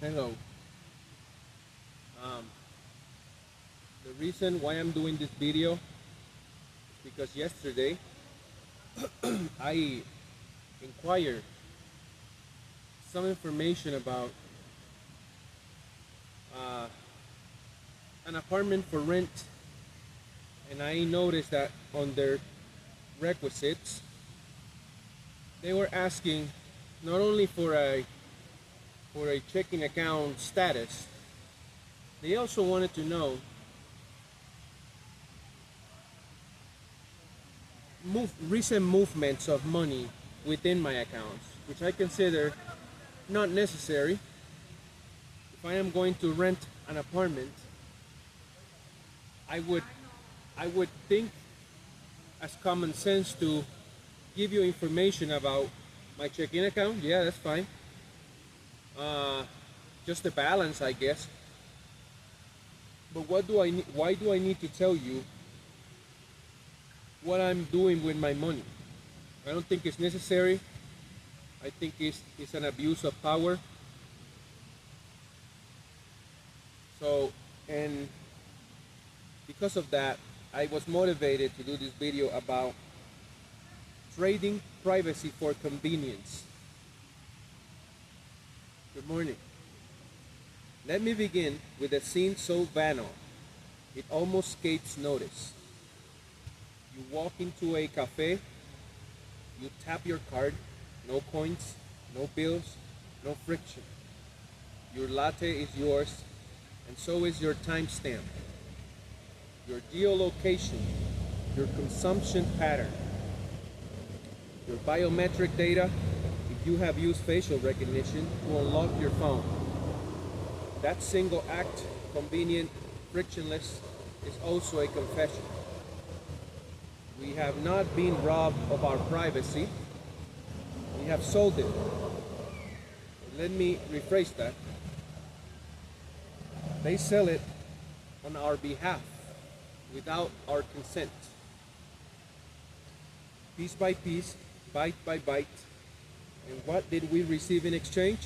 Hello. Um, the reason why I'm doing this video is because yesterday I inquired some information about uh, an apartment for rent, and I noticed that on their requisites they were asking not only for a checking account status, they also wanted to know recent movements of money within my accounts, which I consider not necessary. If I am going to rent an apartment, I would I would think as common sense to give you information about my checking account. Yeah, that's fine. Uh, just the balance, I guess. But what do I need? Why do I need to tell you what I'm doing with my money? I don't think it's necessary. I think it's an abuse of power. So, and because of that, I was motivated to do this video about trading privacy for convenience. Good morning. Let me begin with a scene so banal, it almost escapes notice. You walk into a cafe, you tap your card, no coins, no bills, no friction. Your latte is yours, and so is your timestamp, your geolocation, your consumption pattern, your biometric data if you have used facial recognition to unlock your phone. That single act, convenient, frictionless, is also a confession. We have not been robbed of our privacy, we have sold it. Let me rephrase that. They sell it on our behalf without our consent. Piece by piece, bite by bite. And what did we receive in exchange?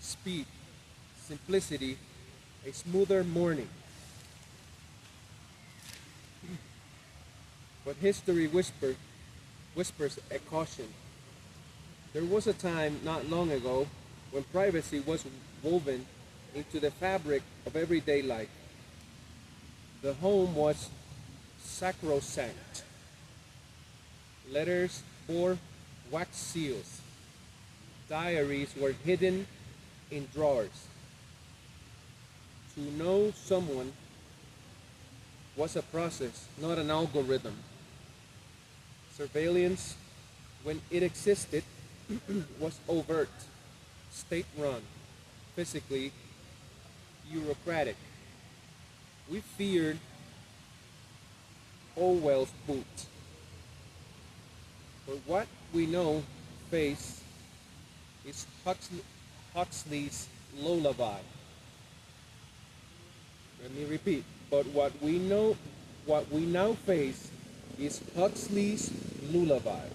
Speed, simplicity, a smoother morning. But history whispers a caution. There was a time not long ago when privacy was woven into the fabric of everyday life. The home was sacrosanct. Letters bore wax seals. Diaries were hidden in drawers. To know someone was a process, not an algorithm. Surveillance, when it existed, was overt, state-run, physically bureaucratic. We feared Orwell's boot. But what we know face is Huxley's lullaby. Let me repeat. But what we now face is Huxley's lullaby.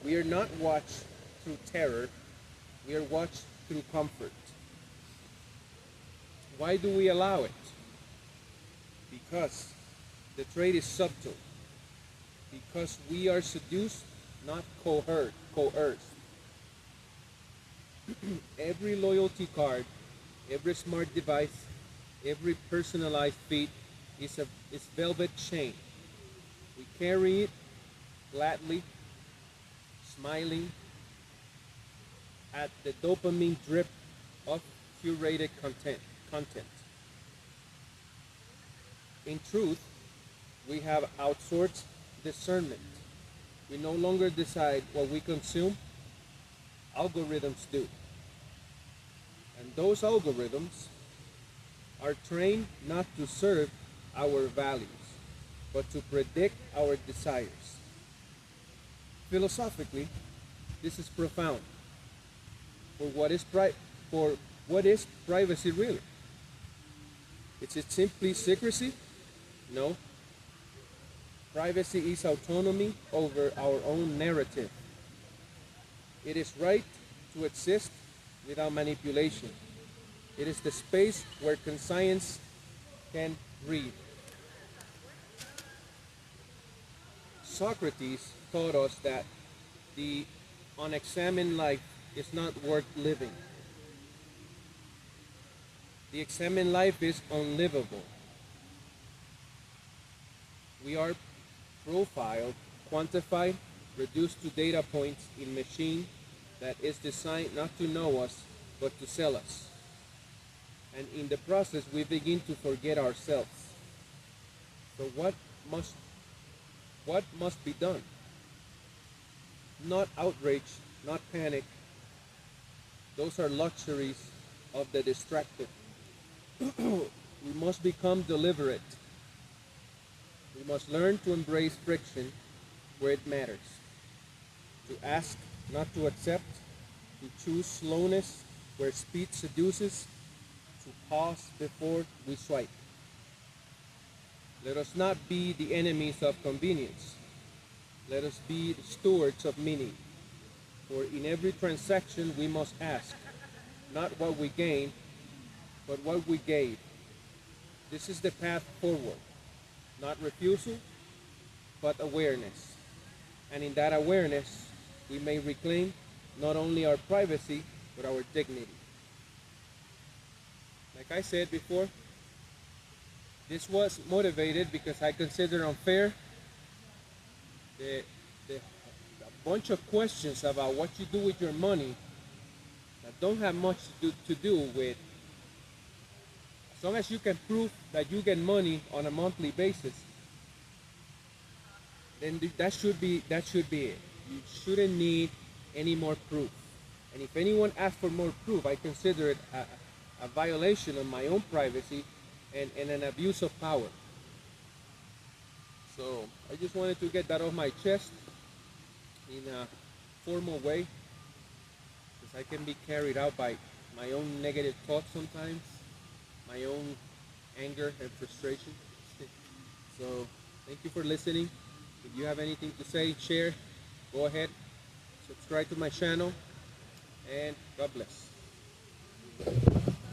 We are not watched through terror, we are watched through comfort. Why do we allow it? Because the trade is subtle. Because we are seduced, not coerced. Every loyalty card, every smart device, every personalized feed is velvet chain. We carry it gladly, smiling at the dopamine drip of curated content. In truth, we have outsourced discernment. We no longer decide what we consume, algorithms do. And those algorithms are trained not to serve our values, but to predict our desires. Philosophically, this is profound. For what is privacy really? Is it simply secrecy? No. Privacy is autonomy over our own narrative. It is right to exist, without manipulation. It is the space where conscience can breathe. Socrates taught us that the unexamined life is not worth living. The examined life is unlivable. We are profiled, quantified, reduced to data points in machine that is designed not to know us, but to sell us. And in the process, we begin to forget ourselves. So what must be done? Not outrage, not panic. Those are luxuries of the distracted. We must become deliberate. We must learn to embrace friction where it matters. To ask, not to accept. To choose slowness where speed seduces. To pause before we swipe. Let us not be the enemies of convenience. Let us be the stewards of meaning. For in every transaction we must ask, not what we gain, but what we gave. This is the path forward. Not refusal, but awareness. And in that awareness, we may reclaim not only our privacy, but our dignity. Like I said before, this was motivated because I consider unfair the a bunch of questions about what you do with your money that don't have much to do with, as long as you can prove that you get money on a monthly basis, then that should be it. You shouldn't need any more proof. And if anyone asks for more proof, I consider it a violation of my own privacy and an abuse of power. So I just wanted to get that off my chest in a formal way, because I can be carried out by my own negative thoughts sometimes, my own anger and frustration. So thank you for listening. If you have anything to say, share, go ahead, subscribe to my channel, and God bless.